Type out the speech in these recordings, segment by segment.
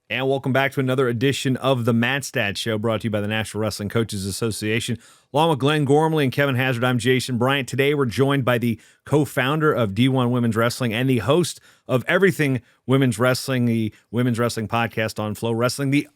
And welcome back to another edition of the MatStats Show, brought to you by the National Wrestling Coaches Association. Along with Glenn Gormley and Kevin Hazard, I'm Jason Bryant. Today we're joined by the co-founder of D1 Women's Wrestling and the host of Everything Women's Wrestling, the Women's Wrestling podcast on Flow Wrestling, the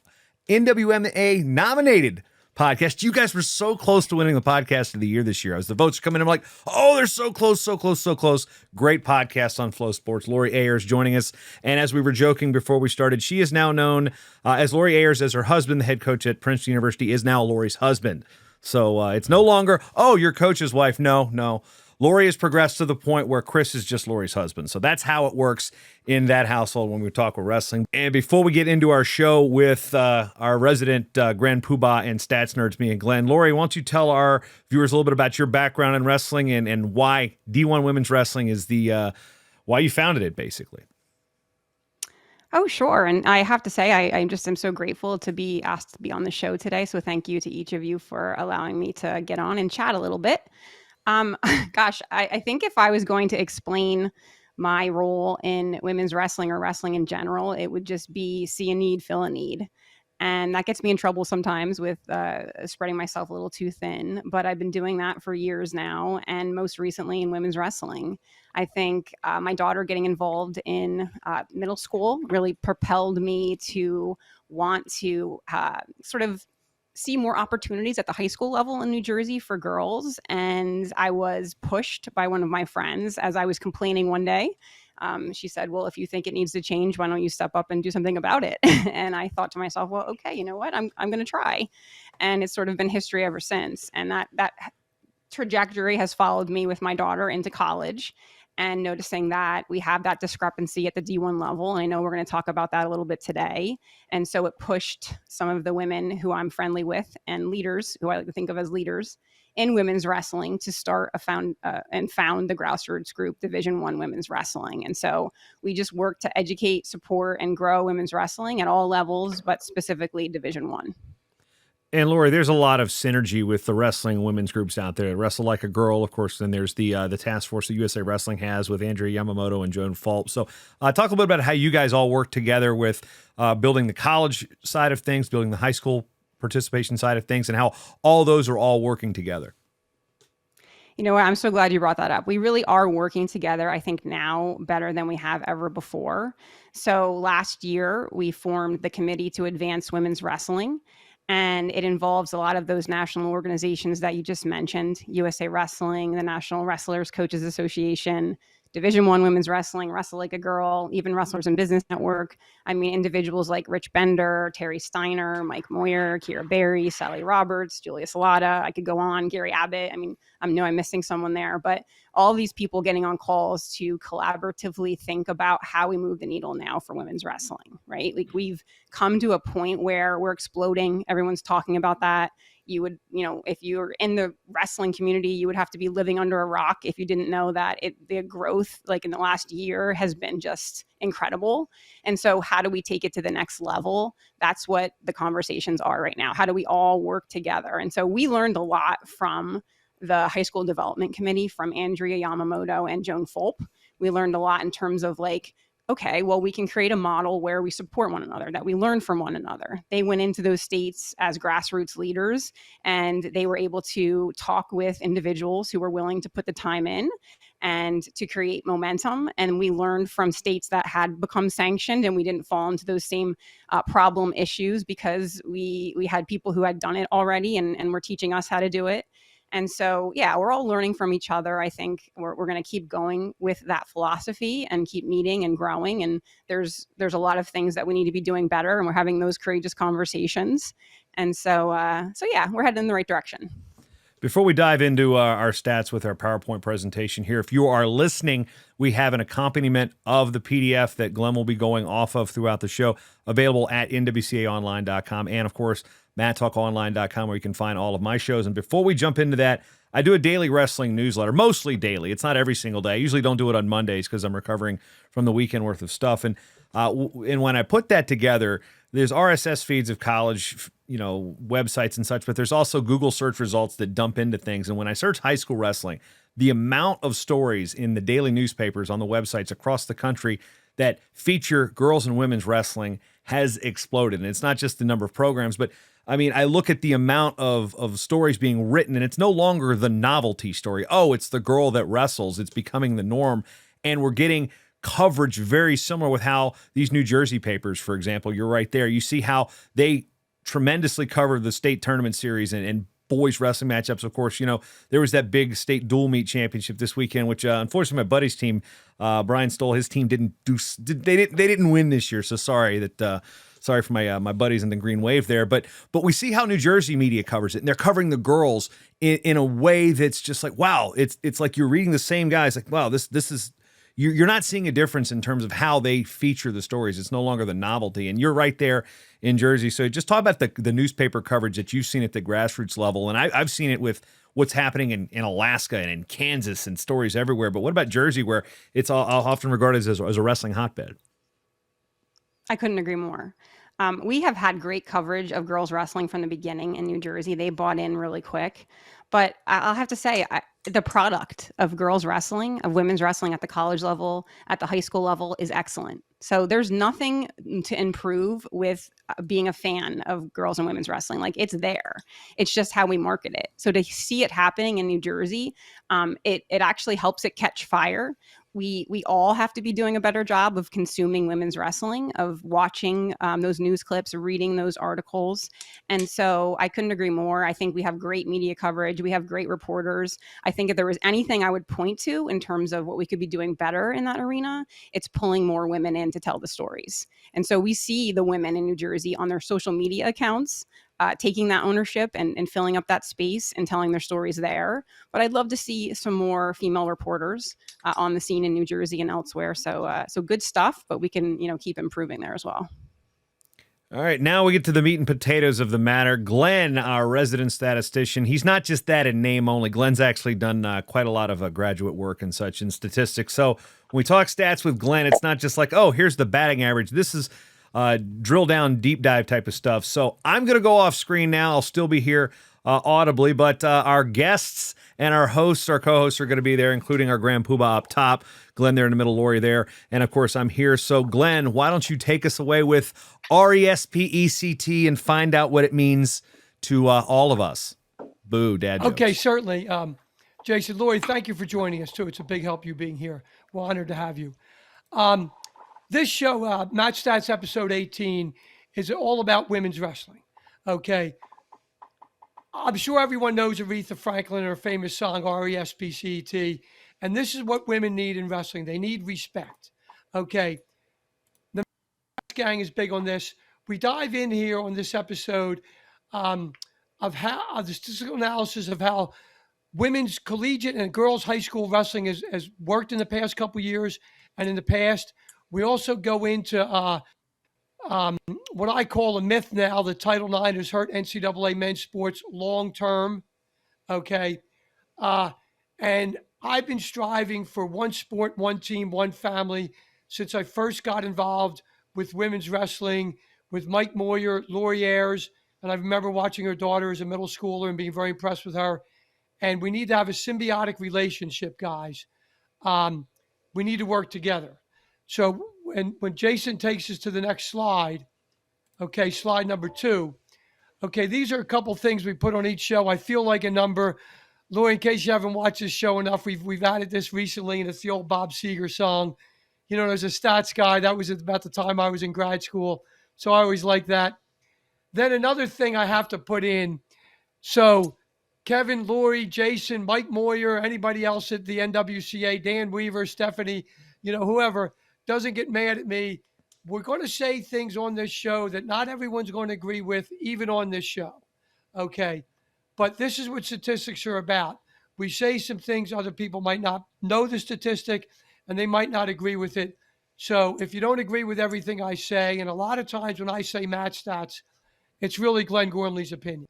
NWMA-nominated podcast. You guys were so close to winning the podcast of the year this year. As the votes come in, I'm like, oh, they're so close, so close, so close. Great podcast on Flow Sports. Lori Ayers joining us. And as we were joking before we started, she is now known as Lori Ayers, as her husband, the head coach at Princeton University, is now Lori's husband. So it's no longer, oh, your coach's wife. No. Lori has progressed to the point where Chris is just Lori's husband. So that's how it works in that household when we talk with wrestling. And before we get into our show with our resident Grand Poobah and stats nerds, me and Glenn, Lori, why don't you tell our viewers a little bit about your background in wrestling and why D1 Women's Wrestling is the why you founded it, basically. Oh, sure. And I have to say, I just am so grateful to be asked to be on the show today. So thank you to each of you for allowing me to get on and chat a little bit. I think if I was going to explain my role in women's wrestling or wrestling in general, it would just be see a need, fill a need. And that gets me in trouble sometimes with spreading myself a little too thin. But I've been doing that for years now, and most recently in women's wrestling. I think my daughter getting involved in middle school really propelled me to want to sort of see more opportunities at the high school level in New Jersey for girls. And I was pushed by one of my friends as I was complaining one day. She said, well, if you think it needs to change, why don't you step up and do something about it? And I thought to myself, well, okay, you know what? I'm going to try. And it's sort of been history ever since. And that trajectory has followed me with my daughter into college, and noticing that we have that discrepancy at the D1 level. And I know we're going to talk about that a little bit today. And so it pushed some of the women who I'm friendly with and leaders who I like to think of as leaders in women's wrestling to start found the grassroots group, Division I Women's Wrestling. And so we just work to educate, support, and grow women's wrestling at all levels, but specifically Division I. And Lori, there's a lot of synergy with the wrestling women's groups out there. Wrestle Like a Girl, of course. Then there's the task force that USA Wrestling has with Andrea Yamamoto and Joan Fulp. So talk a little bit about how you guys all work together with building the college side of things, building the high school participation side of things, and how all those are all working together. You know what? I'm so glad you brought that up. We really are working together, I think, now better than we have ever before. So last year, we formed the Committee to Advance Women's Wrestling. And it involves a lot of those national organizations that you just mentioned, USA Wrestling, the National Wrestlers Coaches Association, Division I Women's Wrestling, Wrestle Like a Girl, even Wrestlers in Business Network. I mean, individuals like Rich Bender, Terry Steiner, Mike Moyer, Kira Berry, Sally Roberts, Julia Salata. I could go on, Gary Abbott. I mean, I know I'm missing someone there, but all these people getting on calls to collaboratively think about how we move the needle now for women's wrestling, right? Like we've come to a point where we're exploding. Everyone's talking about that. You would, if you're in the wrestling community, you would have to be living under a rock if you didn't know that the growth, like in the last year, has been just incredible. And so how do we take it to the next level? That's what the conversations are right now. How do we all work together? And so we learned a lot from the High School Development Committee, from Andrea Yamamoto and Joan Fulp. We learned a lot in terms of okay, well, we can create a model where we support one another, that we learn from one another. They went into those states as grassroots leaders, and they were able to talk with individuals who were willing to put the time in and to create momentum. And we learned from states that had become sanctioned, and we didn't fall into those same problem issues because we had people who had done it already and were teaching us how to do it. And so, yeah, we're all learning from each other. I think we're going to keep going with that philosophy and keep meeting and growing. And there's a lot of things that we need to be doing better, and we're having those courageous conversations. And so yeah, we're headed in the right direction. Before we dive into our stats with our PowerPoint presentation here, if you are listening, we have an accompaniment of the PDF that Glenn will be going off of throughout the show, available at nwcaonline.com and, of course, mattalkonline.com, where you can find all of my shows. And before we jump into that, I do a daily wrestling newsletter, mostly daily. It's not every single day. I usually don't do it on Mondays because I'm recovering from the weekend worth of stuff. And when I put that together, there's RSS feeds of college, websites and such, but there's also Google search results that dump into things. And when I search high school wrestling, the amount of stories in the daily newspapers on the websites across the country that feature girls and women's wrestling has exploded. And it's not just the number of programs, but I mean, I look at the amount of stories being written, and it's no longer the novelty story. Oh, it's the girl that wrestles. It's becoming the norm. And we're getting coverage very similar with how these New Jersey papers, for example, you're right there. You see how they tremendously cover the state tournament series and boys wrestling matchups. Of course, there was that big state dual meet championship this weekend, which unfortunately my buddy's team, Brian Stoll, his team they didn't win this year. So sorry for my buddies in the Green Wave there, but we see how New Jersey media covers it, and they're covering the girls in a way that's just like, wow, it's like you're reading the same guys. Like, wow, this is. You're not seeing a difference in terms of how they feature the stories. It's no longer the novelty. And you're right there in Jersey. So just talk about the newspaper coverage that you've seen at the grassroots level. And I've seen it with what's happening in Alaska and in Kansas and stories everywhere. But what about Jersey, where it's often regarded as a wrestling hotbed? I couldn't agree more. We have had great coverage of girls wrestling from the beginning in New Jersey. They bought in really quick. But I'll have to say, the product of girls wrestling, of women's wrestling at the college level, at the high school level is excellent. So there's nothing to improve with being a fan of girls and women's wrestling. Like, it's there. It's just how we market it. So to see it happening in New Jersey, it actually helps it catch fire. We all have to be doing a better job of consuming women's wrestling, of watching those news clips, reading those articles. And so I couldn't agree more. I think we have great media coverage. We have great reporters. I think if there was anything I would point to in terms of what we could be doing better in that arena, it's pulling more women in to tell the stories. And so we see the women in New Jersey on their social media accounts taking that ownership and filling up that space and telling their stories there. But I'd love to see some more female reporters on the scene in New Jersey and elsewhere. So good stuff, but we can keep improving there as well. All right, now we get to the meat and potatoes of the matter. Glenn, our resident statistician, he's not just that in name only. Glenn's actually done quite a lot of graduate work and such in statistics. So when we talk stats with Glenn, it's not just like, oh, here's the batting average. This is drill down, deep dive type of stuff. So I'm going to go off screen now. I'll still be here audibly, but our guests and our hosts, our co-hosts are going to be there, including our grand poobah up top, Glenn there in the middle, Lori there, and of course I'm here. So Glenn, why don't you take us away with RESPECT and find out what it means to all of us? Boo, dad jokes. Okay, certainly. Jason, Lori, thank you for joining us too. It's a big help you being here. We're honored to have you. This show, MatStats episode 18, is all about women's wrestling. Okay. I'm sure everyone knows Aretha Franklin and her famous song, RESPECT. And this is what women need in wrestling. They need respect. Okay. The gang is big on this. We dive in here on this episode of the statistical analysis of how women's collegiate and girls high school wrestling has worked in the past couple years and in the past. We also go into what I call a myth now, that Title IX has hurt NCAA men's sports long term. Okay. And I've been striving for one sport, one team, one family since I first got involved with women's wrestling with Mike Moyer, Lori Ayers. And I remember watching her daughter as a middle schooler and being very impressed with her. And we need to have a symbiotic relationship, guys. We need to work together. So when Jason takes us to the next slide, okay, slide number 2. Okay, these are a couple things we put on each show. I feel like a number. Lori, in case you haven't watched this show enough, we've added this recently, and it's the old Bob Seger song. There's a stats guy. That was about the time I was in grad school, so I always like that. Then another thing I have to put in. So Kevin, Lori, Jason, Mike Moyer, anybody else at the NWCA, Dan Weaver, Stephanie, whoever, doesn't get mad at me. We're going to say things on this show that not everyone's going to agree with, even on this show. Okay. But this is what statistics are about. We say some things other people might not know the statistic and they might not agree with it. So if you don't agree with everything I say, and a lot of times when I say MatStats, it's really Glenn Gormley's opinion.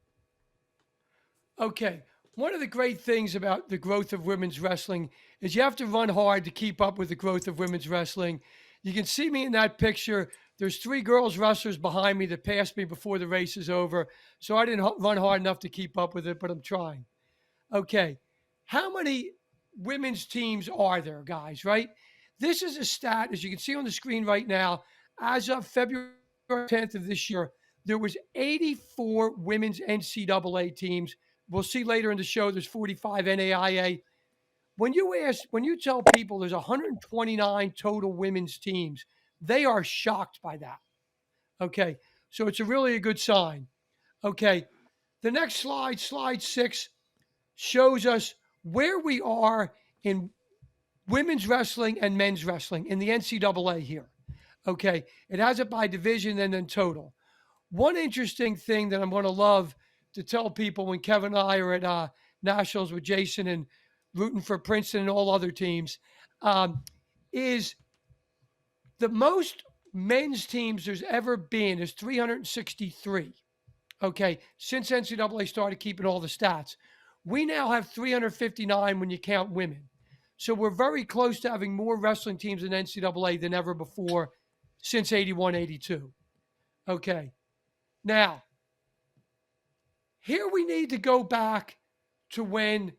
Okay. One of the great things about the growth of women's wrestling is you have to run hard to keep up with the growth of women's wrestling. You can see me in that picture. There's 3 girls wrestlers behind me that passed me before the race is over. So I didn't run hard enough to keep up with it, but I'm trying. Okay. How many women's teams are there, guys, right? This is a stat, as you can see on the screen right now, as of February 10th of this year, there was 84 women's NCAA teams. We'll see later in the show there's 45 NAIA. When you tell people there's 129 total women's teams, they are shocked by that. Okay, so it's really a good sign. Okay, the next slide, slide 6, shows us where we are in women's wrestling and men's wrestling in the NCAA here. Okay, it has it by division and then total. One interesting thing that I'm going to love to tell people when Kevin and I are at Nationals with Jason and rooting for Princeton and all other teams is the most men's teams there's ever been is 363. Okay, since NCAA started keeping all the stats. We now have 359 when you count women. So we're very close to having more wrestling teams in NCAA than ever before since 81, 82. Okay. Now, here we need to go back to when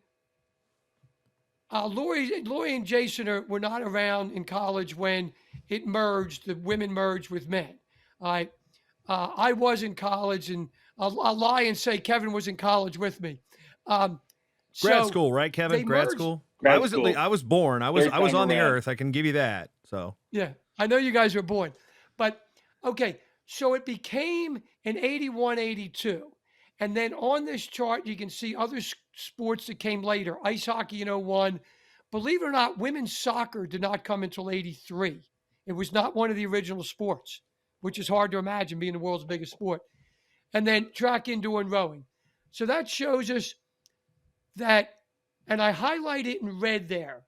Lori and Jason were not around in college when it merged, the women merged with men. All right. I was in college, and I'll lie and say Kevin was in college with me. Grad school, right, Kevin? Grad school. I was school. I was born. I was on the earth. I can give you that. So yeah, I know you guys were born, but okay. So it became an 81, 82. And then on this chart, you can see other sports that came later. Ice hockey in 01. Believe it or not, women's soccer did not come until 83. It was not one of the original sports, which is hard to imagine being the world's biggest sport. And then track, indoor, and rowing. So that shows us that, and I highlight it in red there,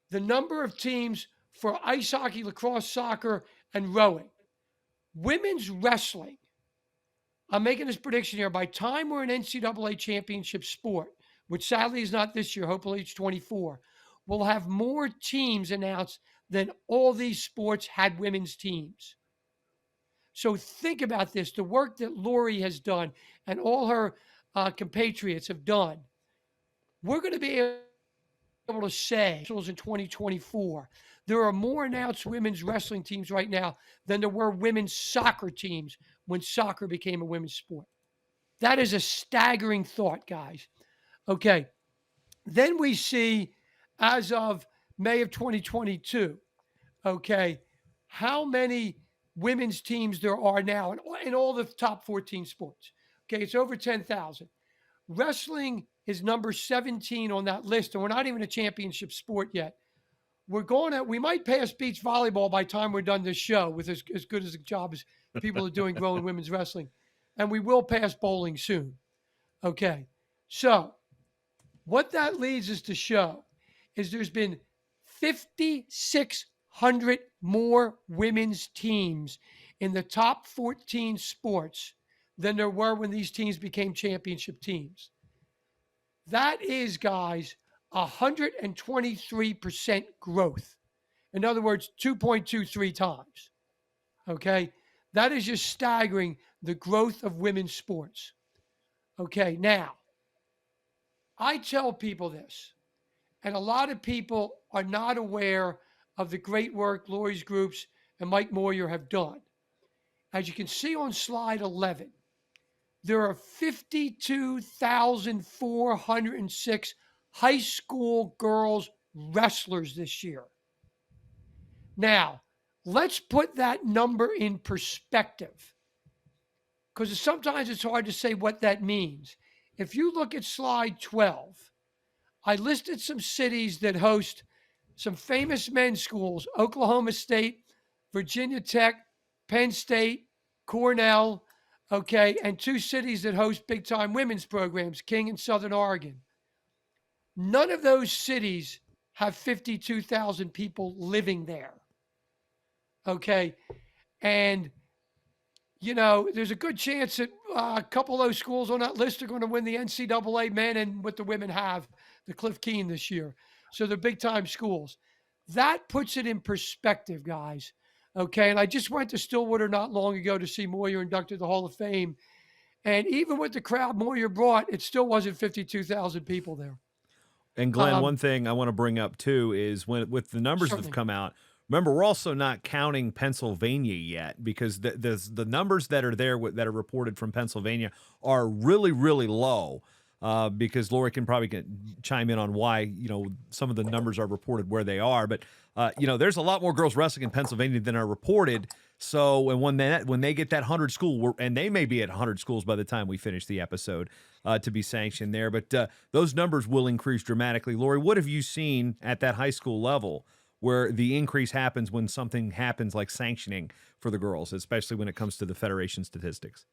the number of teams for ice hockey, lacrosse, soccer, and rowing. Women's wrestling, I'm making this prediction here, by time we're an NCAA championship sport, which sadly is not this year, hopefully it's 24, we'll have more teams announced than all these sports had women's teams. So think about this, the work that Lori has done and all her compatriots have done. We're going to be able to say in 2024, there are more announced women's wrestling teams right now than there were women's soccer teams when soccer became a women's sport. That is a staggering thought, guys. Okay. Then we see, as of May of 2022, okay, how many women's teams there are now in all the top 14 sports. Okay, it's over 10,000. Wrestling is number 17 on that list, and we're not even a championship sport yet. We might pass beach volleyball by the time we're done this show with as good as a job as people are doing growing women's wrestling. And we will pass bowling soon. Okay, so what that leads us to show is there's been 5,600 more women's teams in the top 14 sports than there were when these teams became championship teams. That is, guys, 123% growth. In other words, 2.23 times. Okay? That is just staggering, the growth of women's sports. Okay, now, I tell people this, and a lot of people are not aware of the great work Lori's groups and Mike Moyer have done. As you can see on slide 11, there are 52,406 high school girls wrestlers this year. Now, let's put that number in perspective, because sometimes it's hard to say what that means. If you look at slide 12, I listed some cities that host some famous men's schools: Oklahoma State, Virginia Tech, Penn State, Cornell, okay, and 2 cities that host big-time women's programs, King and Southern Oregon. None of those cities have 52,000 people living there, okay? And, you know, there's a good chance that a couple of those schools on that list are going to win the NCAA men and what the women have, the Cliff Keen this year. So they're big-time schools. That puts it in perspective, guys. Okay, and I just went to Stillwater not long ago to see Moyer inducted to the Hall of Fame. And even with the crowd Moyer brought, it still wasn't 52,000 people there. And Glenn, one thing I want to bring up too is with the numbers that have Certainly. come out Remember, we're also not counting Pennsylvania yet, because the numbers that are there that are reported from Pennsylvania are really, really low. Because Lori can probably chime in on why, some of the numbers are reported where they are. But, there's a lot more girls wrestling in Pennsylvania than are reported. So, and when they get that 100 school, and they may be at 100 schools by the time we finish the episode to be sanctioned there. But those numbers will increase dramatically. Lori, what have you seen at that high school level where the increase happens when something happens like sanctioning for the girls, especially when it comes to the federation statistics?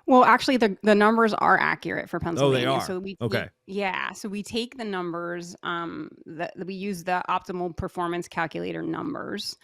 Well, actually, the numbers are accurate for Pennsylvania. Oh, they are. So Okay. so we take the numbers. We use the optimal performance calculator numbers.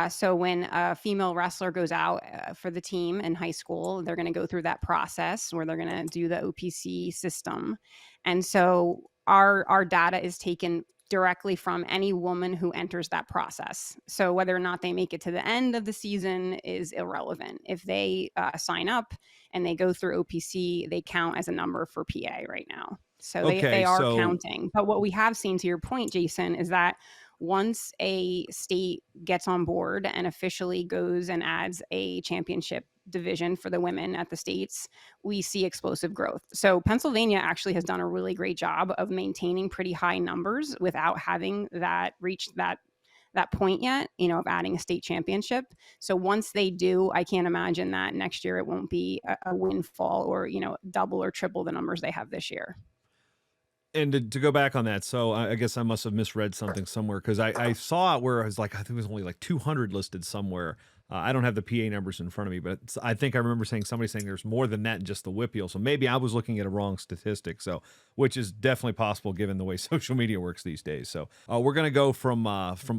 So when a female wrestler goes out for the team in high school, they're going to go through that process where they're going to do the OPC system, and so our data is taken directly from any woman who enters that process. So whether or not they make it to the end of the season is irrelevant. If they sign up and they go through OPC, they count as a number for PA right now. So they are counting. But what we have seen, to your point, Jason, is that once a state gets on board and officially goes and adds a championship division for the women at the states, we see explosive growth. So Pennsylvania actually has done a really great job of maintaining pretty high numbers without having reached that point yet, of adding a state championship. So once they do, I can't imagine that next year it won't be a windfall or, double or triple the numbers they have this year. And to go back on that, so I guess I must have misread something somewhere, because I saw it where I was like, I think it was only like 200 listed somewhere. I don't have the PA numbers in front of me, but I think I remember somebody saying there's more than that in just the WPIAL. So maybe I was looking at a wrong statistic. So, which is definitely possible given the way social media works these days. So we're going to go from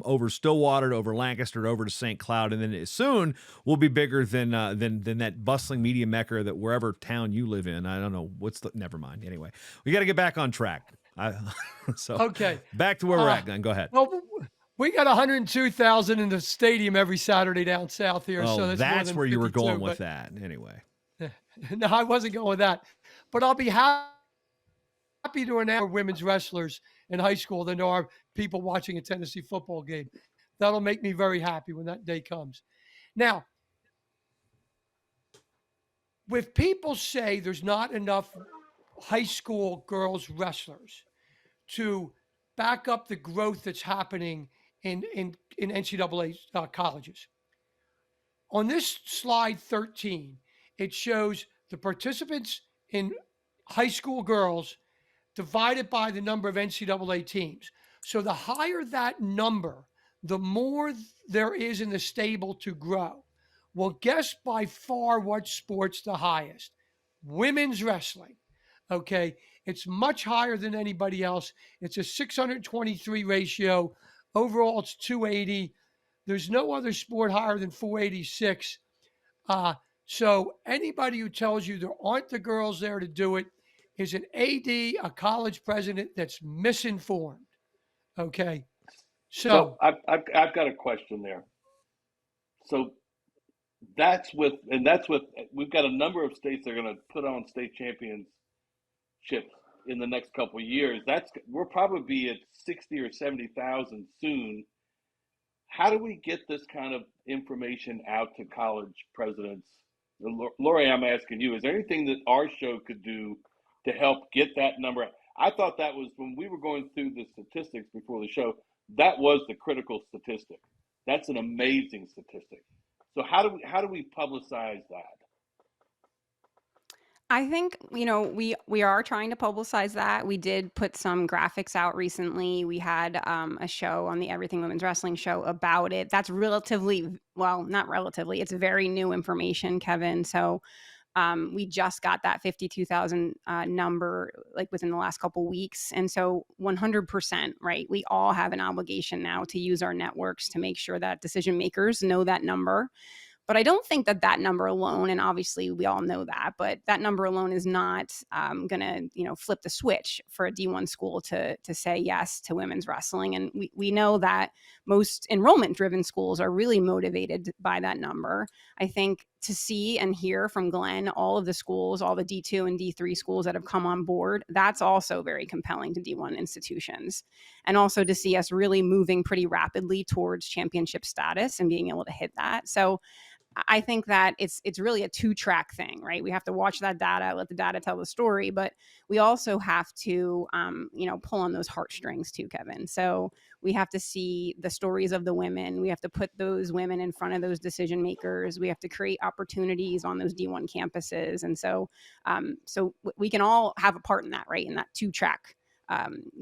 over Stillwater to over Lancaster to over to St. Cloud, and then soon we'll be bigger than that bustling media mecca that wherever town you live in. I don't know never mind. Anyway, we got to get back on track. Okay, back to where we're at. Then go ahead. Well, we got 102,000 in the stadium every Saturday down south here. Oh, so that's where you were going with that. Anyway. No, I wasn't going with that. But I'll be happy to announce more women's wrestlers in high school than there are people watching a Tennessee football game. That'll make me very happy when that day comes. Now, if people say there's not enough high school girls wrestlers to back up the growth that's happening in NCAA colleges. On this slide 13, it shows the participants in high school girls divided by the number of NCAA teams. So the higher that number, the more there is in the stable to grow. Well, guess by far what sport's the highest? Women's wrestling. Okay, it's much higher than anybody else. It's a 623 ratio. Overall, it's 280. There's no other sport higher than 486. So anybody who tells you there aren't the girls there to do it is an AD, a college president that's misinformed. Okay, so I've got a question there. So we've got a number of states that are going to put on state championships in the next couple of years. We'll probably be at 60 or 70,000 soon. How do we get this kind of information out to college presidents? Lori, I'm asking you, is there anything that our show could do to help get that number? I thought that was, when we were going through the statistics before the show, that was the critical statistic. That's an amazing statistic. So how do we publicize that? I think, we are trying to publicize that. We did put some graphics out recently. We had a show on the Everything Women's Wrestling show about it. That's not relatively, it's very new information, Kevin. So we just got that 52,000 number like within the last couple weeks. And so 100%, right? We all have an obligation now to use our networks to make sure that decision makers know that number. But I don't think that number alone, and obviously we all know that, but that number alone is not going to, flip the switch for a D1 school to say yes to women's wrestling. And we know that most enrollment-driven schools are really motivated by that number. I think to see and hear from Glenn all of the schools, all the D2 and D3 schools that have come on board, that's also very compelling to D1 institutions. And also to see us really moving pretty rapidly towards championship status and being able to hit that. So I think that it's really a two-track thing, right? We have to watch that data, let the data tell the story, but we also have to, pull on those heartstrings too, Kevin. So we have to see the stories of the women. We have to put those women in front of those decision makers. We have to create opportunities on those D1 campuses, and so we can all have a part in that, right? In that two-track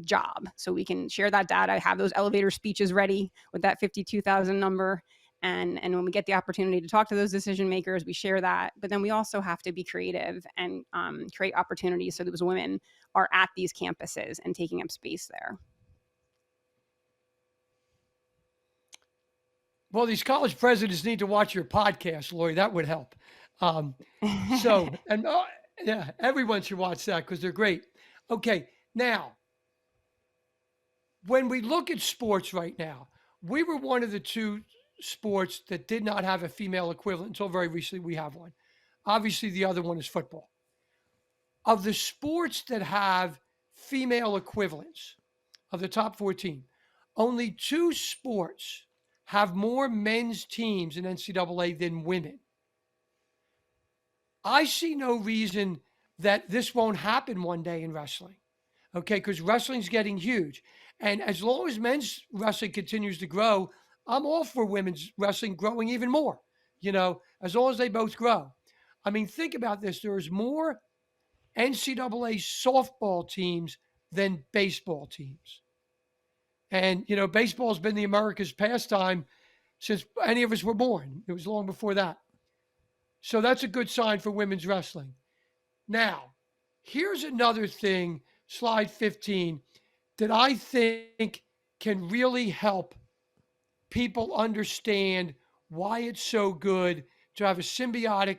job. So we can share that data, have those elevator speeches ready with that 52,000 number. And when we get the opportunity to talk to those decision makers, we share that. But then we also have to be creative and create opportunities so those women are at these campuses and taking up space there. Well, these college presidents need to watch your podcast, Lori. That would help. Yeah, everyone should watch that because they're great. Okay, now, when we look at sports right now, we were one of the two sports that did not have a female equivalent until very recently. We have one. Obviously, the other one is football. Of the sports that have female equivalents, of the top 14, only 2 sports have more men's teams in NCAA than women. I see no reason that this won't happen one day in wrestling, okay? Because wrestling's getting huge. And as long as men's wrestling continues to grow, I'm all for women's wrestling growing even more, as long as they both grow. I mean, think about this. There's more NCAA softball teams than baseball teams. And, baseball's been the America's pastime since any of us were born. It was long before that. So that's a good sign for women's wrestling. Now, here's another thing, slide 15, that I think can really help people understand why it's so good to have a symbiotic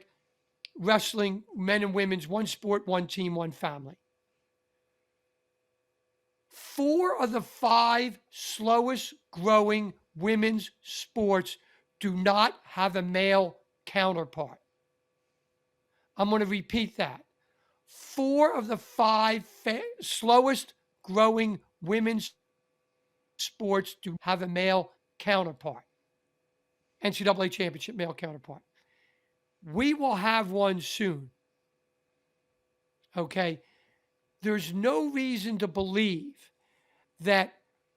wrestling, men and women's, one sport, one team, one family. 4 of the 5 slowest growing women's sports do not have a male counterpart. I'm going to repeat that. 4 of the 5 slowest growing women's sports do have a male counterpart. NCAA championship male counterpart. We will have one soon. Okay? There's no reason to believe that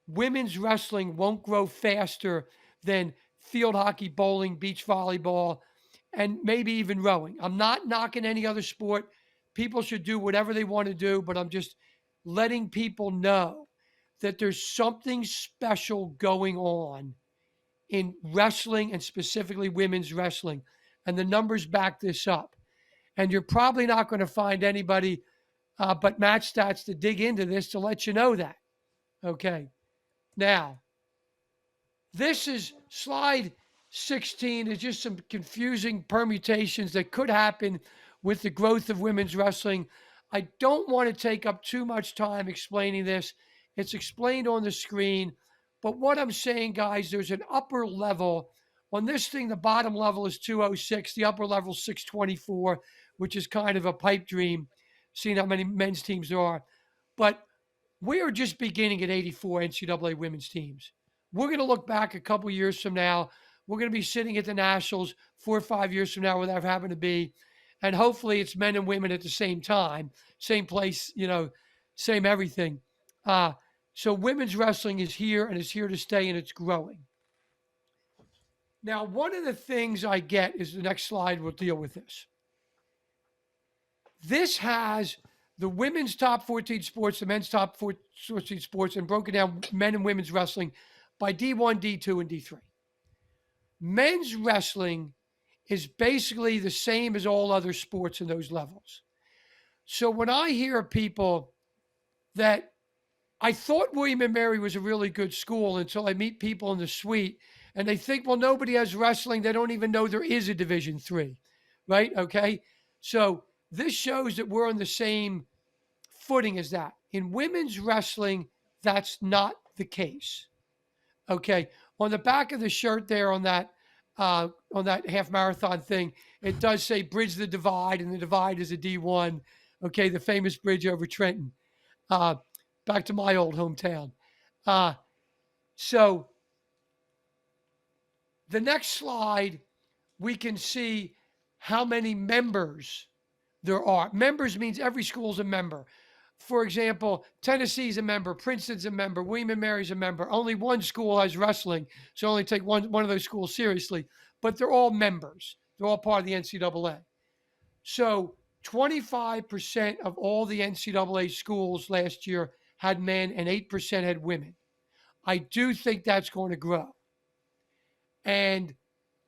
women's wrestling won't grow faster than field hockey, bowling, beach volleyball, and maybe even rowing. I'm not knocking any other sport. People should do whatever they want to do, but I'm just letting people know that there's something special going on in wrestling and specifically women's wrestling. And the numbers back this up. And you're probably not going to find anybody but MatStats to dig into this to let you know that. Okay. Now, this is slide 16 is just some confusing permutations that could happen with the growth of women's wrestling. I don't want to take up too much time explaining this. It's explained on the screen. But what I'm saying, guys, there's an upper level. On this thing, the bottom level is 206. The upper level is 624, which is kind of a pipe dream, seeing how many men's teams there are. But we are just beginning at 84 NCAA women's teams. We're going to look back a couple years from now. We're going to be sitting at the Nationals 4 or 5 years from now, whatever happened to be. And hopefully it's men and women at the same time, same place, same everything. So women's wrestling is here and it's here to stay and it's growing. Now, one of the things I get is the next slide will deal with this. This has the women's top 14 sports, the men's top 14 sports, and broken down men and women's wrestling by D1, D2, and D3. Men's wrestling is basically the same as all other sports in those levels. So when I hear people that I thought William and Mary was a really good school until I meet people in the suite and they think, well, nobody has wrestling. They don't even know there is a Division III, right? Okay. So this shows that we're on the same footing as that. In women's wrestling, that's not the case. Okay. On the back of the shirt there on that on that half marathon thing, it does say bridge the divide, and the divide is a D1. Okay, the famous bridge over Trenton. Back to my old hometown. So the next slide, we can see how many members there are. Members means every school is a member. For example, Tennessee's a member, Princeton's a member, William and Mary's a member. Only one school has wrestling, so only take one of those schools seriously. But they're all members. They're all part of the NCAA. So 25% of all the NCAA schools last year had men and 8% had women. I do think that's going to grow. And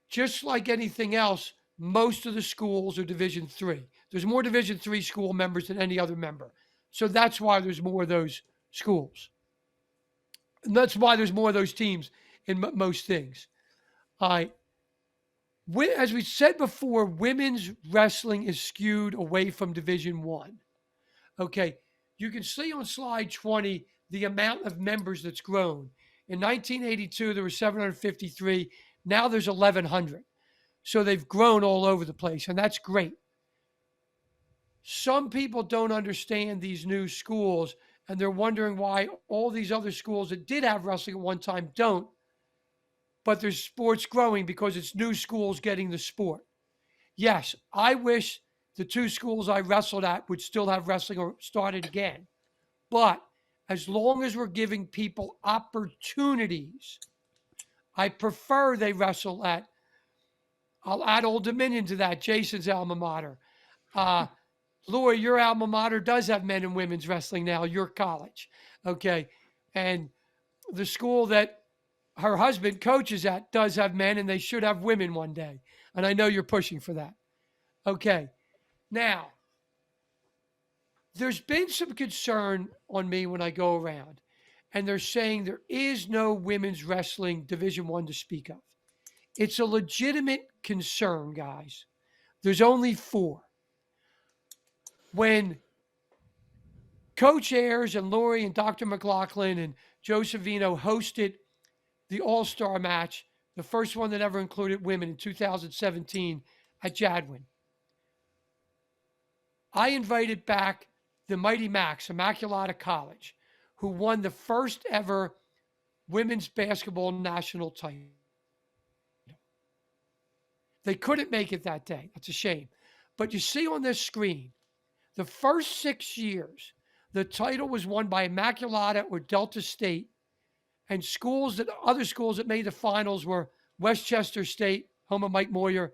just like anything else, most of the schools are Division III. There's more Division III school members than any other member. So that's why there's more of those schools. And that's why there's more of those teams in most things. As we said before, women's wrestling is skewed away from Division I. Okay, you can see on slide 20 the amount of members that's grown. In 1982, there were 753. Now there's 1,100. So they've grown all over the place, and that's great. Some people don't understand these new schools, and they're wondering why all these other schools that did have wrestling at one time don't. But there's sports growing because it's new schools getting the sport. Yes, I wish the two schools I wrestled at would still have wrestling or start it again. But as long as we're giving people opportunities, I prefer they wrestle at, I'll add Old Dominion to that, Jason's alma mater. Lori, your alma mater does have men and women's wrestling now, your college. Okay. And the school that her husband coaches at does have men, and they should have women one day. And I know you're pushing for that. Okay. Now, there's been some concern on me when I go around, and they're saying there is no women's wrestling Division I to speak of. It's a legitimate concern, guys. There's only 4. When Coach Ayers and Lori and Dr. McLaughlin and Joe Savino hosted the All-Star match, the first one that ever included women in 2017 at Jadwin, I invited back the Mighty Macs, Immaculata College, who won the first ever women's basketball national title. They couldn't make it that day. That's a shame. But you see on this screen, the first 6 years, the title was won by Immaculata or Delta State, and other schools that made the finals were Westchester State, home of Mike Moyer,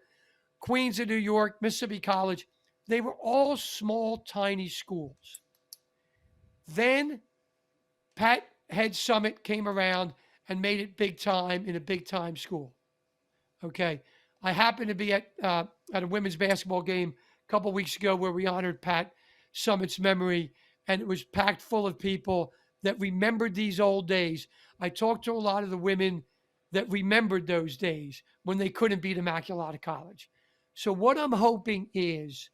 Queens of New York, Mississippi College. They were all small, tiny schools. Then Pat Head Summit came around and made it big time in a big time school. Okay. I happened to be at a women's basketball game a couple weeks ago where we honored Pat Summit's memory, and it was packed full of people that remembered these old days. I talked to a lot of the women that remembered those days when they couldn't beat Immaculata College. So what I'm hoping is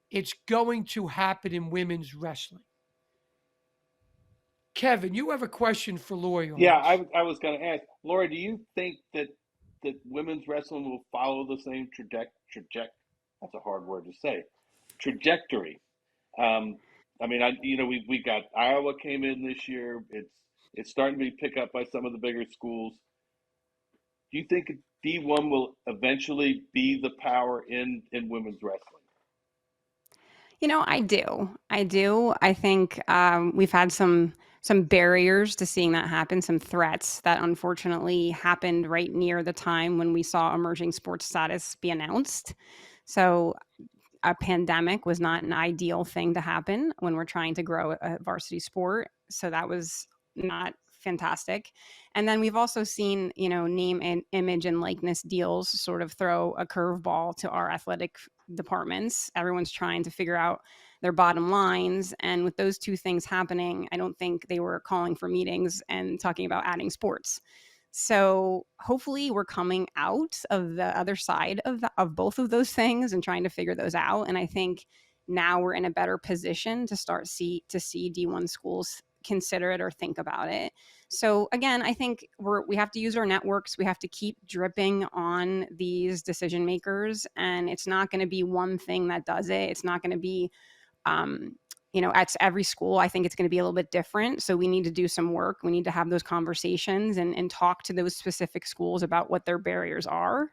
it's going to happen in women's wrestling. Kevin, you have a question for Lori on Yeah, this. I was going to ask, Laura, do you think that women's wrestling will follow the same that's a hard word to say, trajectory? I mean, we got Iowa came in this year. It's starting to be picked up by some of the bigger schools. Do you think D1 will eventually be the power in women's wrestling? I do. I think we've had some barriers to seeing that happen, some threats that unfortunately happened right near the time when we saw emerging sports status be announced. So a pandemic was not an ideal thing to happen when we're trying to grow a varsity sport. So that was not fantastic. And then we've also seen, name and image and likeness deals sort of throw a curveball to our athletic departments. Everyone's trying to figure out their bottom lines. And with those two things happening, I don't think they were calling for meetings and talking about adding sports. So hopefully we're coming out of the other side of both of those things and trying to figure those out. And I think now we're in a better position to see D1 schools consider it or think about it. So again, I think we have to use our networks. We have to keep dripping on these decision makers, and it's not going to be one thing that does it. It's not going to be, at every school. I think it's going to be a little bit different. So we need to do some work. We need to have those conversations and talk to those specific schools about what their barriers are,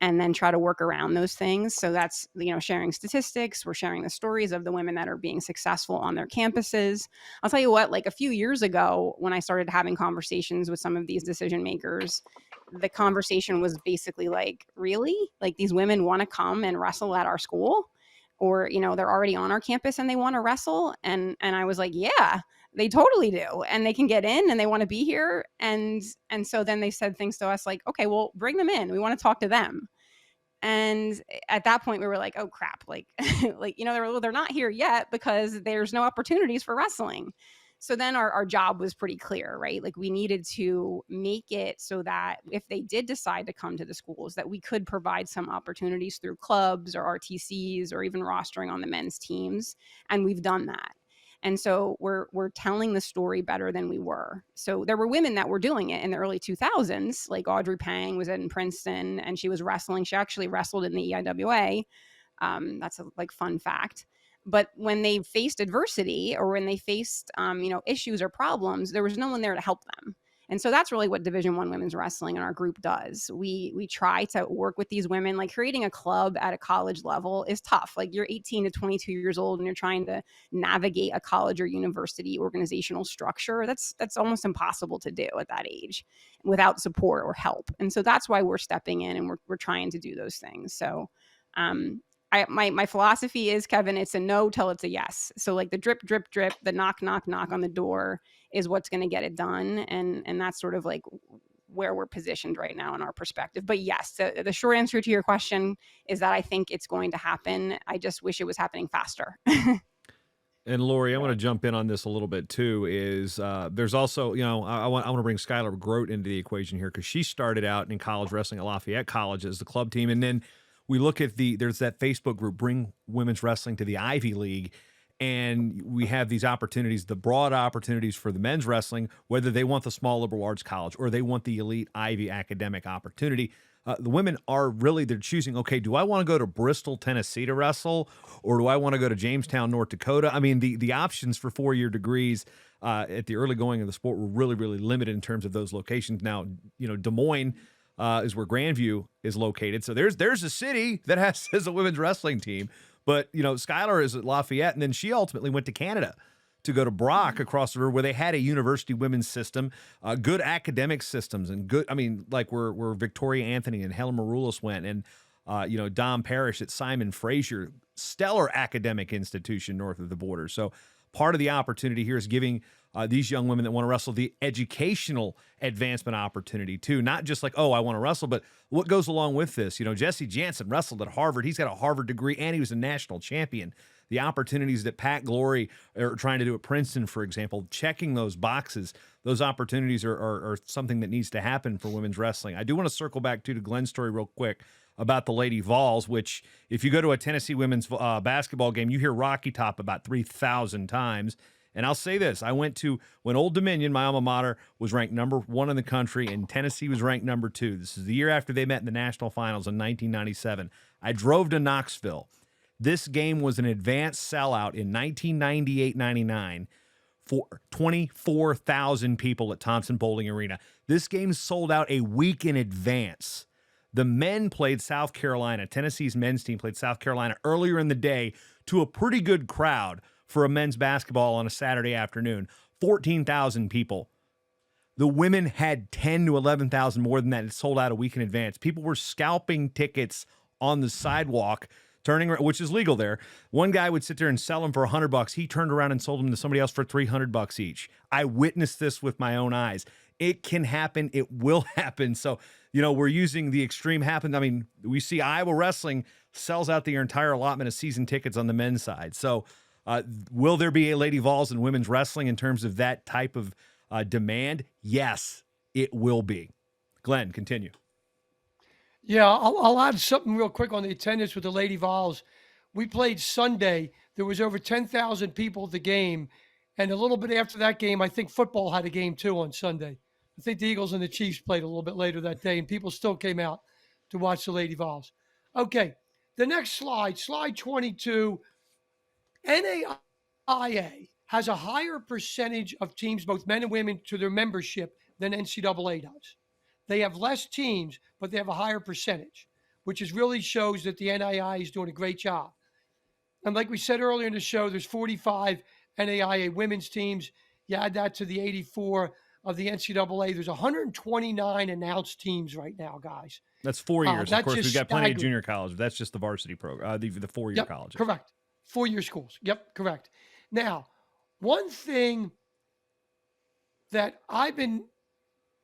and then try to work around those things. So that's, sharing statistics. We're sharing the stories of the women that are being successful on their campuses. I'll tell you what, like a few years ago, when I started having conversations with some of these decision makers, the conversation was basically like, really? Like these women want to come and wrestle at our school? Or, they're already on our campus and they want to wrestle. And I was like, yeah, they totally do. And they can get in and they want to be here. And so then they said things to us like, okay, well, bring them in. We want to talk to them. And at that point we were like, oh crap, like, they're not here yet because there's no opportunities for wrestling. So then our job was pretty clear, right? Like we needed to make it so that if they did decide to come to the schools, that we could provide some opportunities through clubs or RTCs or even rostering on the men's teams. And we've done that. And so we're telling the story better than we were. So there were women that were doing it in the early 2000s, like Audrey Pang was in Princeton and she was wrestling. She actually wrestled in the EIWA. That's a fun fact. But when they faced adversity or when they faced, issues or problems, there was no one there to help them. And so that's really what Division I women's wrestling in our group does. We try to work with these women. Like creating a club at a college level is tough. Like you're 18 to 22 years old and you're trying to navigate a college or university organizational structure. That's almost impossible to do at that age without support or help. And so that's why we're stepping in and we're trying to do those things. So, my philosophy is, Kevin, it's a no till it's a yes. So like the drip, drip, drip, the knock, knock, knock on the door is what's going to get it done. And that's sort of like where we're positioned right now in our perspective. But yes, the short answer to your question is that I think it's going to happen. I just wish it was happening faster. And Lori, I want to jump in on this a little bit too. Is there's also, I want to bring Skylar Grote into the equation here because she started out in college wrestling at Lafayette College as the club team, and then we look at there's that Facebook group, Bring Women's Wrestling to the Ivy League, and we have these opportunities, the broad opportunities for the men's wrestling, whether they want the small liberal arts college or they want the elite Ivy academic opportunity. The women they're choosing, okay, do I want to go to Bristol, Tennessee to wrestle, or do I want to go to Jamestown, North Dakota? I mean, the options for 4-year degrees at the early going of the sport were really, really limited in terms of those locations. Now, Des Moines is where Grandview is located. So there's a city that has a women's wrestling team. But, Skylar is at Lafayette, and then she ultimately went to Canada to go to Brock across the river where they had a university women's system, good academic systems, and good, like where Victoria Anthony and Helen Maroulis went, and, Dom Parrish at Simon Fraser, stellar academic institution north of the border. So part of the opportunity here is giving these young women that want to wrestle the educational advancement opportunity too. Not just like, oh, I want to wrestle, but what goes along with this? Jesse Jansen wrestled at Harvard. He's got a Harvard degree and he was a national champion. The opportunities that Pat Glory are trying to do at Princeton, for example, checking those boxes, those opportunities are something that needs to happen for women's wrestling. I do want to circle back to Glenn's story real quick about the Lady Vols, which if you go to a Tennessee women's basketball game, you hear Rocky Top about 3,000 times. And I'll say this, I went to, when Old Dominion, my alma mater, was ranked number 1 in the country and Tennessee was ranked number 2. This is the year after they met in the national finals in 1997. I drove to Knoxville. This game was an advanced sellout in 1998-99 for 24,000 people at Thompson Bowling Arena. This game sold out a week in advance. The men played South Carolina. Tennessee's men's team played South Carolina earlier in the day to a pretty good crowd for a men's basketball on a Saturday afternoon. 14,000 people. The women had 10 to 11,000 more than that. It sold out a week in advance. People were scalping tickets on the sidewalk, turning around, which is legal there. One guy would sit there and sell them for $100. He turned around and sold them to somebody else for $300 each. I witnessed this with my own eyes. It can happen. It will happen. So, we're using the extreme happen. We see Iowa wrestling sells out their entire allotment of season tickets on the men's side. So, will there be a Lady Vols in women's wrestling in terms of that type of demand? Yes, it will be. Glenn, continue. Yeah, I'll add something real quick on the attendance with the Lady Vols. We played Sunday. There was over 10,000 people at the game, And a little bit after that game, I think football had a game too on Sunday. I think the Eagles and the Chiefs played a little bit later that day, and people still came out to watch the Lady Vols. Okay, the next slide, slide 22. NAIA has a higher percentage of teams, both men and women, to their membership than NCAA does. They have less teams, but they have a higher percentage, which really shows that the NAIA is doing a great job. And like we said earlier in the show, there's 45 NAIA women's teams. You add that to the 84 of the NCAA. There's 129 announced teams right now, guys. That's 4 years. Of That's course, we've just got plenty of staggering. junior college. That's just the varsity program, the 4-year Yep, colleges. correct. 4-year schools. Yep, correct. Now, one thing that I've been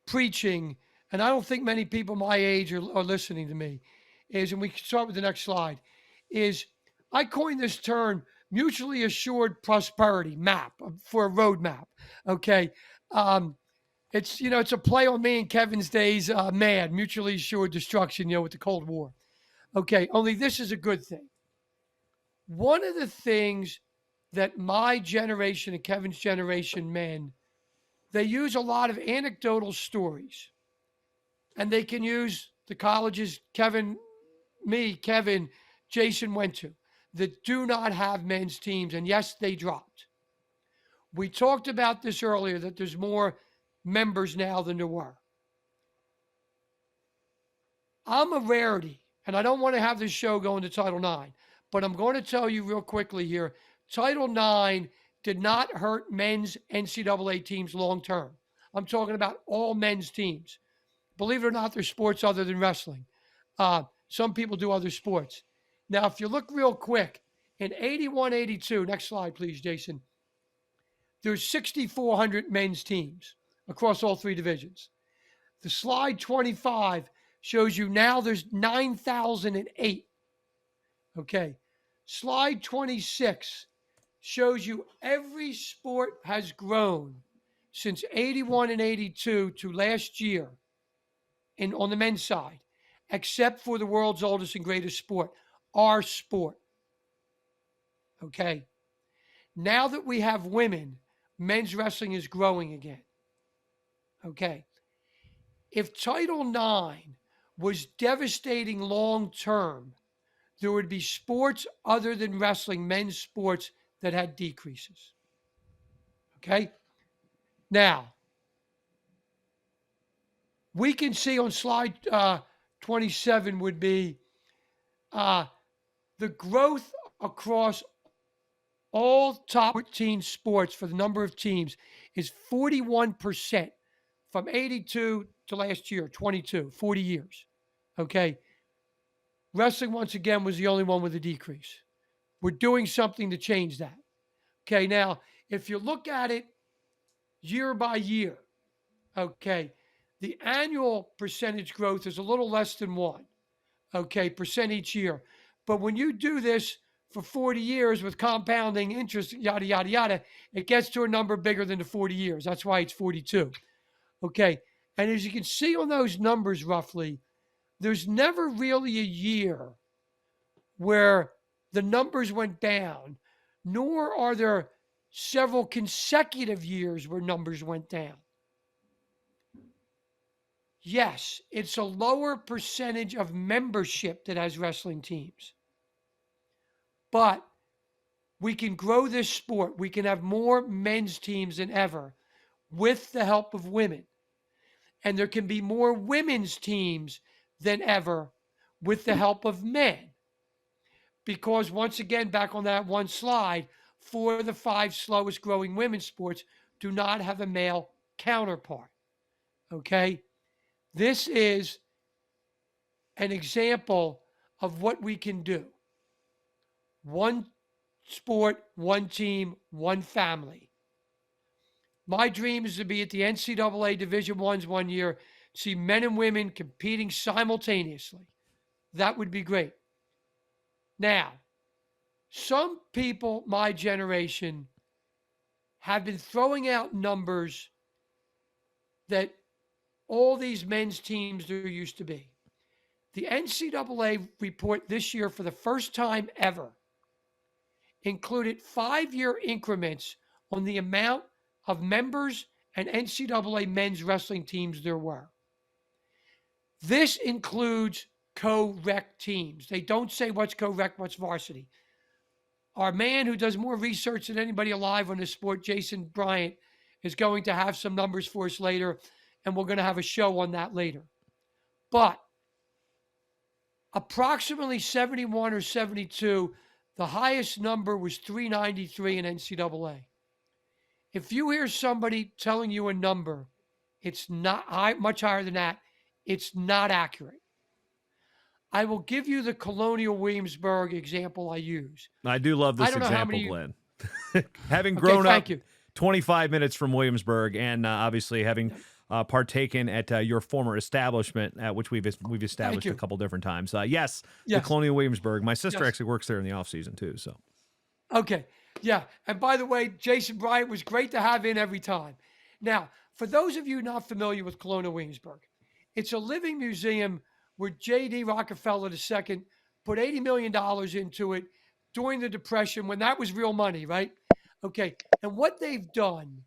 preaching, and I don't think many people my age are listening to me, is, and we can start with the next slide, is I coined this term mutually assured prosperity map for a roadmap. Okay. It's, it's a play on me and Kevin's days, MAD, mutually assured destruction, with the Cold War. Okay. Only this is a good thing. One of the things that my generation and Kevin's generation men, they use a lot of anecdotal stories, and they can use the colleges Kevin, Jason went to that do not have men's teams. And yes, they dropped. We talked about this earlier, that there's more members now than there were. I'm a rarity, and I don't want to have this show go into Title IX, but I'm going to tell you real quickly here, Title IX did not hurt men's NCAA teams long term. I'm talking about all men's teams. Believe it or not, there's sports other than wrestling. Some people do other sports. Now, if you look real quick, in 81, 82, next slide, please, Jason, there's 6,400 men's teams across all three divisions. The slide 25 shows you now there's 9,008. Okay. Slide 26 shows you every sport has grown since 81 and 82 to last year on the men's side, except for the world's oldest and greatest sport, our sport. Okay. Now that we have women, men's wrestling is growing again. Okay. If Title IX was devastating long term, there would be sports other than wrestling, men's sports, that had decreases. Okay? Now, we can see on slide 27 would be the growth across all top 14 sports for the number of teams is 41% from 82 to last year, 22, 40 years. Okay? Wrestling, once again, was the only one with a decrease. We're doing something to change that. Okay, now, if you look at it year by year, okay, the annual percentage growth is a little less than 1%, okay, percent each year. But when you do this for 40 years with compounding interest, yada, yada, yada, it gets to a number bigger than the 40 years. That's why it's 42. Okay, and as you can see on those numbers roughly, there's never really a year where the numbers went down, nor are there several consecutive years where numbers went down. Yes, it's a lower percentage of membership that has wrestling teams. But we can grow this sport. We can have more men's teams than ever with the help of women. And there can be more women's teams than ever with the help of men. Because once again, back on that one slide, 4 of the 5 slowest growing women's sports do not have a male counterpart. Okay? This is an example of what we can do. One sport, one team, one family. My dream is to be at the NCAA Division I's one year, see men and women competing simultaneously. That would be great. Now, some people, my generation, have been throwing out numbers that all these men's teams there used to be. The NCAA report this year, for the first time ever, included 5-year increments on the amount of members and NCAA men's wrestling teams there were. This includes co-rec teams. They don't say what's co-rec, what's varsity. Our man who does more research than anybody alive on this sport, Jason Bryant, is going to have some numbers for us later, and we're going to have a show on that later. But approximately 71 or 72, the highest number was 393 in NCAA. If you hear somebody telling you a number, it's not much higher than that, it's not accurate. I will give you the Colonial Williamsburg example I use. I do love this example, Glenn. Having grown up 25 minutes from Williamsburg and obviously having partaken at your former establishment, which we've established a couple different times. Yes, the Colonial Williamsburg. My sister actually works there in the off season too. So, okay, yeah. And by the way, Jason Bryant was great to have in every time. Now, for those of you not familiar with Colonial Williamsburg, it's a living museum where J.D. Rockefeller II put $80 million into it during the Depression when that was real money, right? Okay, and what they've done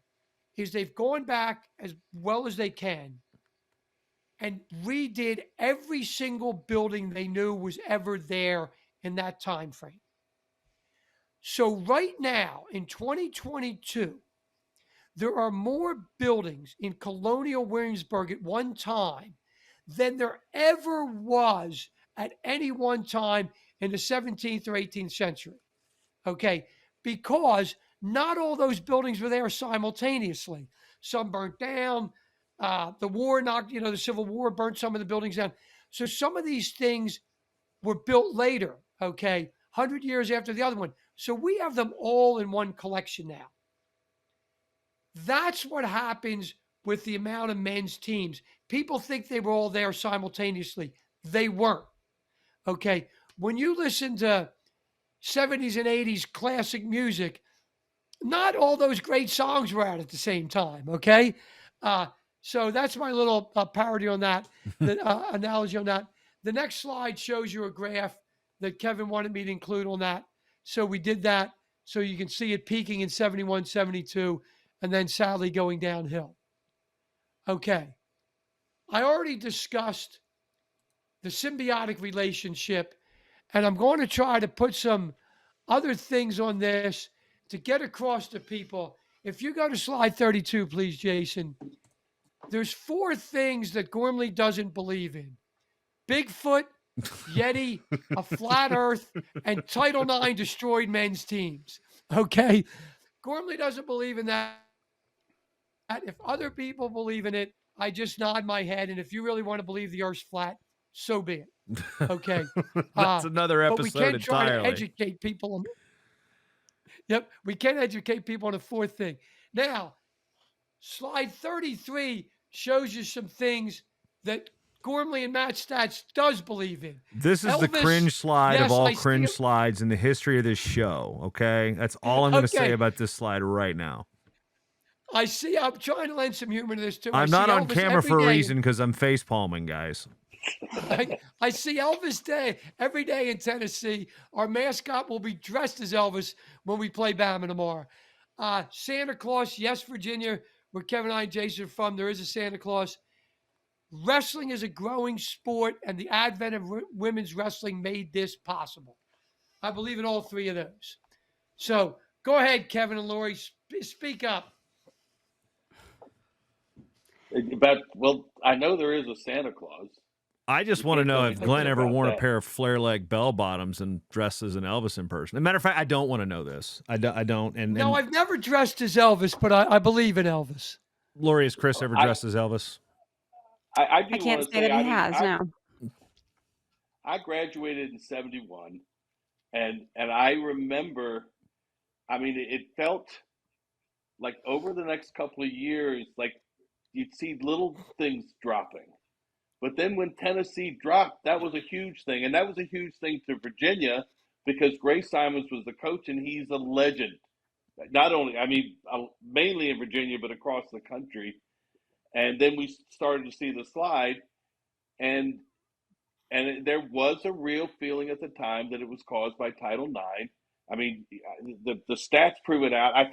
is they've gone back as well as they can and redid every single building they knew was ever there in that time frame. So right now, in 2022, there are more buildings in Colonial Williamsburg at one time than there ever was at any one time in the 17th or 18th century. Okay, because not all those buildings were there simultaneously. Some burnt down. The war knocked, the Civil War burnt some of the buildings down. So some of these things were built later, okay, 100 years after the other one. So we have them all in one collection now. That's what happens with the amount of men's teams. People think they were all there simultaneously. They weren't. Okay. When you listen to 70s and 80s classic music, not all those great songs were out at the same time. Okay. So that's my little parody on that, analogy on that. The next slide shows you a graph that Kevin wanted me to include on that. So we did that so you can see it peaking in 71, 72, and then sadly going downhill. Okay. I already discussed the symbiotic relationship, and I'm going to try to put some other things on this to get across to people. If you go to slide 32, please, Jason, there's 4 things that Gormley doesn't believe in: Bigfoot, Yeti, a flat earth, and Title IX destroyed men's teams. Okay. Gormley doesn't believe in that. If other people believe in it, I just nod my head. And if you really want to believe the earth's flat, so be it. Okay. That's another episode entirely. But we can try to educate people on. Yep. We can educate people on the 4th thing. Now, slide 33 shows you some things that Gormley and MatStats does believe in. This is the cringe slide of all cringe slides in the history of this show. Okay. That's all I'm going to say about this slide right now. I'm trying to lend some humor to this too. I'm not on camera for a reason because I'm face palming, guys. I see Elvis Day every day in Tennessee. Our mascot will be dressed as Elvis when we play Bama tomorrow. Santa Claus, yes, Virginia, where Kevin and Jason are from, there is a Santa Claus. Wrestling is a growing sport, and the advent of women's wrestling made this possible. I believe in all 3 of those. So go ahead, Kevin and Lori, speak up. Well, I know there is a Santa Claus. I just want to know if Glenn ever worn a pair of flare-leg bell-bottoms and dressed as an Elvis impersonator. As a matter of fact, I don't want to know this. I don't. No, I've never dressed as Elvis, but I believe in Elvis. Lori, has Chris ever dressed as Elvis? I can't say that he has, no. I graduated in 71, and I remember, it felt like over the next couple of years, like you'd see little things dropping. But then when Tennessee dropped, that was a huge thing. And that was a huge thing to Virginia because Gray Simons was the coach, and he's a legend. Not only, mainly in Virginia, but across the country. And then we started to see the slide, and there was a real feeling at the time that it was caused by Title IX. The stats prove it out. I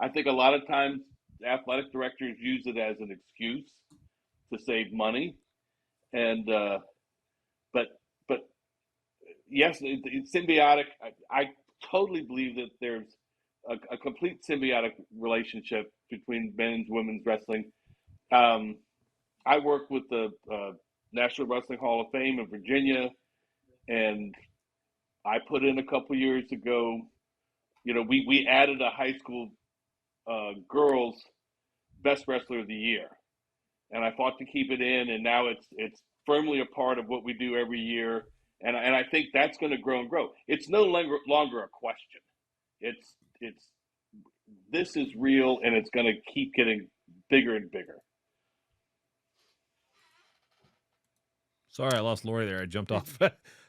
I think a lot of times athletic directors use it as an excuse to save money, and but but yes, it's symbiotic. I totally believe that there's a complete symbiotic relationship between men's women's wrestling. Um, I work with the National Wrestling Hall of Fame in Virginia, and I put in a couple years ago. We added a high school girls best wrestler of the year, and I fought to keep it in, and now it's firmly a part of what we do every year, and I think that's going to grow and grow. It's no longer a question. It's this is real, and it's going to keep getting bigger and bigger. Sorry, I lost Lori there. I jumped off,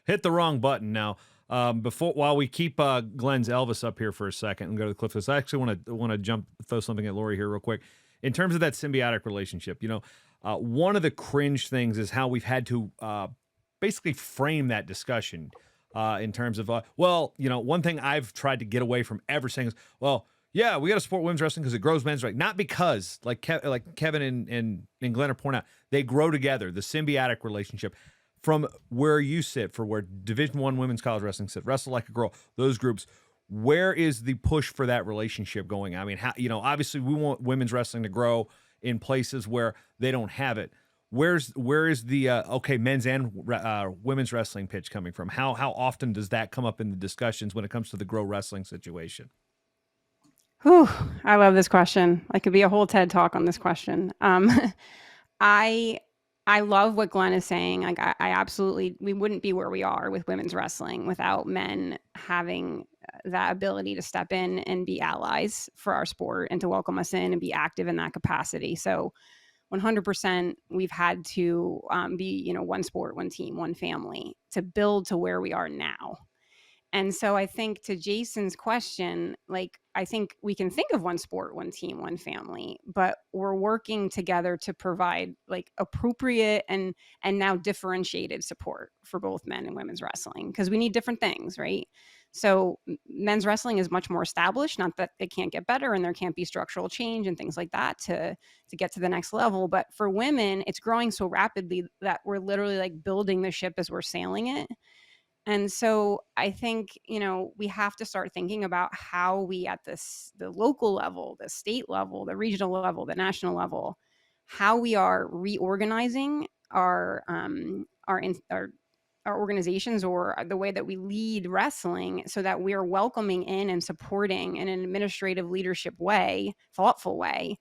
hit the wrong button. Now, while we keep Glenn's Elvis up here for a second and go to the cliff list, I actually want to throw something at Lori here real quick. In terms of that symbiotic relationship, one of the cringe things is how we've had to basically frame that discussion in terms of, one thing I've tried to get away from ever saying is, well, yeah, we got to support women's wrestling because it grows men's wrestling. Not because, like Kevin and Glenn are pointing out, they grow together, the symbiotic relationship. From where you sit, for where Division I women's college wrestling sit, Wrestle Like a Girl, those groups, where is the push for that relationship going? I mean, obviously we want women's wrestling to grow in places where they don't have it. Where is the men's and women's wrestling pitch coming from? How often does that come up in the discussions when it comes to the grow wrestling situation? Whew, I love this question. I could be a whole TED talk on this question. I love what Glenn is saying. Like, I absolutely, we wouldn't be where we are with women's wrestling without men having that ability to step in and be allies for our sport and to welcome us in and be active in that capacity. So 100% we've had to be, one sport, one team, one family to build to where we are now. And so I think to Jason's question, I think we can think of one sport, one team, one family, but we're working together to provide appropriate and now differentiated support for both men and women's wrestling, because we need different things, right? So men's wrestling is much more established, not that it can't get better and there can't be structural change and things like that to get to the next level. But for women, it's growing so rapidly that we're literally building the ship as we're sailing it. And so I think, we have to start thinking about how we at the local level, the state level, the regional level, the national level, how we are reorganizing our organizations or the way that we lead wrestling so that we are welcoming in and supporting in an administrative leadership way, thoughtful way,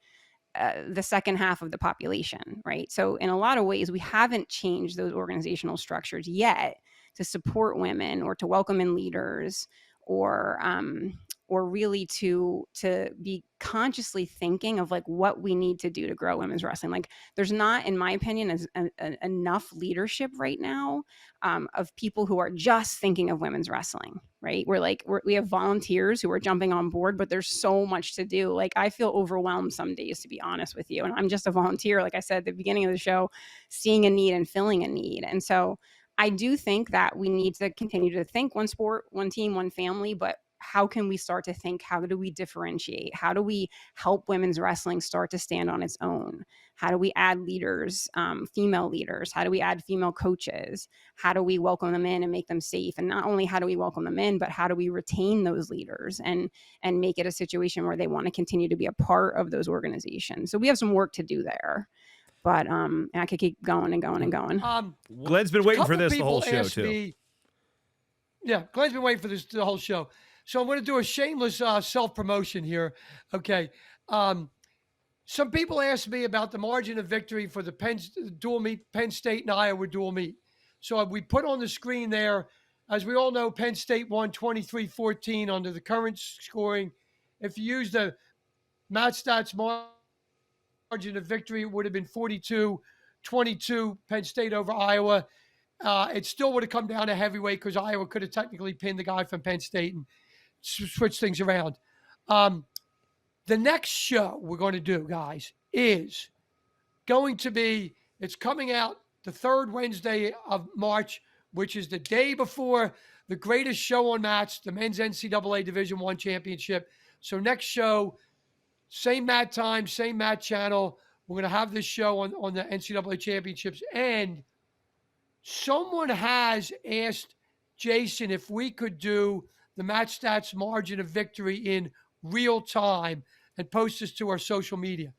the second half of the population, right? So in a lot of ways, we haven't changed those organizational structures yet to support women or to welcome in leaders or really to be consciously thinking of what we need to do to grow women's wrestling. There's not, in my opinion, enough leadership right now of people who are just thinking of women's wrestling, right? We have volunteers who are jumping on board, but there's so much to do. I feel overwhelmed some days, to be honest with you. And I'm just a volunteer, like I said at the beginning of the show, seeing a need and filling a need. And so I do think that we need to continue to think one sport, one team, one family, but how can we start to think, how do we differentiate? How do we help women's wrestling start to stand on its own? How do we add leaders, female leaders? How do we add female coaches? How do we welcome them in and make them safe? And not only how do we welcome them in, but how do we retain those leaders and make it a situation where they want to continue to be a part of those organizations? So we have some work to do there. But I could keep going and going and going. Glenn's been waiting for this the whole show, too. Glenn's been waiting for this the whole show. So I'm going to do a shameless self-promotion here. Okay. Some people asked me about the margin of victory for the Penn State and Iowa dual meet. So we put on the screen there, as we all know, Penn State won 23-14 under the current scoring. If you use the MatStats margin of victory, it would have been 42-22 Penn State over Iowa. It still would have come down to heavyweight because Iowa could have technically pinned the guy from Penn State and switch things around. The next show we're going to do, guys, is going to be, it's coming out the third Wednesday of March, which is the day before the greatest show on Mats, the men's NCAA Division I championship. So next show, same mat time, same mat channel. We're going to have this show on the NCAA championships. And someone has asked Jason if we could do the MatStats margin of victory in real time and post this to our social media.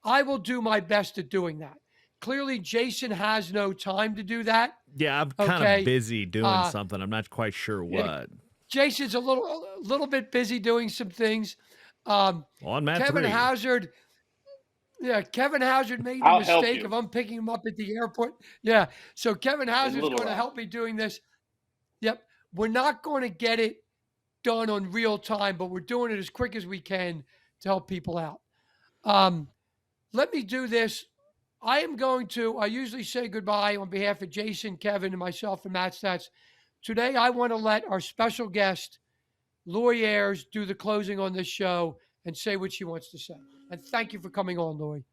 I will do my best at doing that. Clearly, Jason has no time to do that. Yeah, I'm kind of busy doing something. I'm not quite sure what. Yeah, Jason's a little bit busy doing some things. On mat Kevin 3. Hazard. Yeah, Kevin Hazard made the mistake of I'm picking him up at the airport. Yeah, so Kevin Hazard's going to help me doing this. Yep, we're not going to get it done on real time, but we're doing it as quick as we can to help people out. Let me do this. I usually say goodbye on behalf of Jason, Kevin, and myself and MatStats. Today, I want to let our special guest, Lori Ayers, do the closing on this show and say what she wants to say. And thank you for coming on, Lori.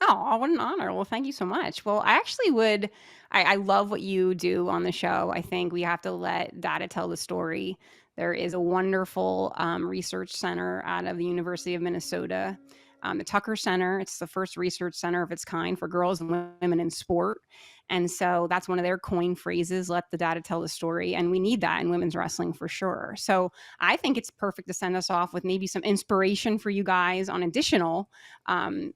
Oh, what an honor. Well, thank you so much. Well, I actually I love what you do on the show. I think we have to let data tell the story. There is a wonderful research center out of the University of Minnesota, the Tucker Center. It's the first research center of its kind for girls and women in sport. And so that's one of their coin phrases, let the data tell the story. And we need that in women's wrestling for sure. So I think it's perfect to send us off with maybe some inspiration for you guys on additional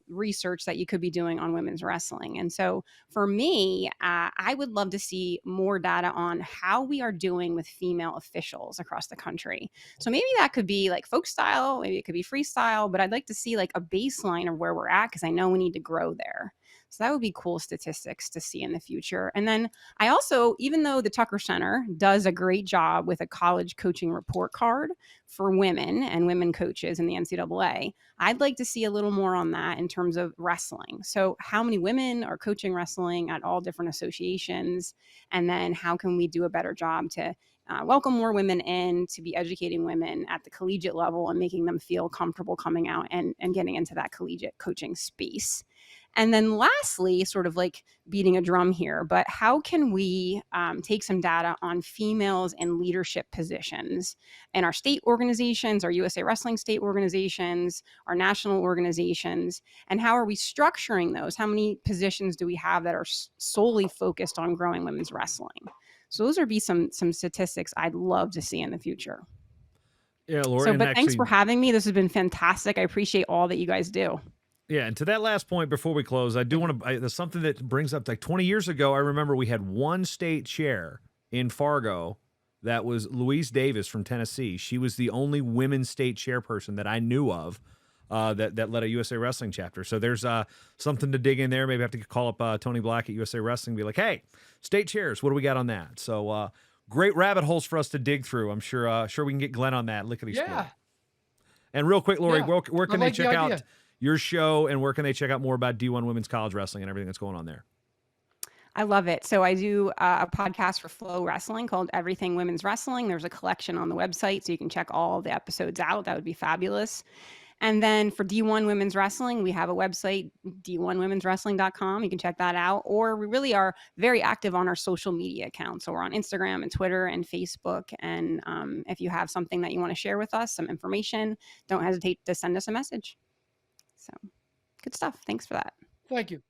research that you could be doing on women's wrestling. And so for me, I would love to see more data on how we are doing with female officials across the country. So maybe that could be like folk style, maybe it could be freestyle, but I'd like to see like a baseline of where we're at because I know we need to grow there. So that would be cool statistics to see in the future. And then I also, even though the Tucker Center does a great job with a college coaching report card for women and women coaches in the NCAA, I'd like to see a little more on that in terms of wrestling. So how many women are coaching wrestling at all different associations? And then how can we do a better job to welcome more women in, to be educating women at the collegiate level and making them feel comfortable coming out and getting into that collegiate coaching space. And then lastly, sort of like beating a drum here, but how can we take some data on females in leadership positions in our state organizations, our USA Wrestling state organizations, our national organizations, and how are we structuring those? How many positions do we have that are solely focused on growing women's wrestling? So those would be some statistics I'd love to see in the future. Yeah, Lori. But thanks for having me. This has been fantastic. I appreciate all that you guys do. Yeah, and to that last point before we close, I do want to, there's something that brings up, like 20 years ago, I remember we had one state chair in Fargo that was Louise Davis from Tennessee. She was the only women's state chairperson that I knew of that led a USA Wrestling chapter. So there's something to dig in there. Maybe I have to call up Tony Black at USA Wrestling and be like, hey, state chairs, what do we got on that? So great rabbit holes for us to dig through. I'm sure we can get Glenn on that. Lickety split. Yeah. And real quick, Lori, where can they check out your show, and where can they check out more about D1 Women's College Wrestling and everything that's going on there? I love it. So I do a podcast for Flow Wrestling called Everything Women's Wrestling. There's a collection on the website, so you can check all the episodes out. That would be fabulous. And then for D1 Women's Wrestling, we have a website, d1womenswrestling.com. You can check that out. Or we really are very active on our social media accounts. So we're on Instagram and Twitter and Facebook. And if you have something that you want to share with us, some information, don't hesitate to send us a message. So good stuff. Thanks for that. Thank you.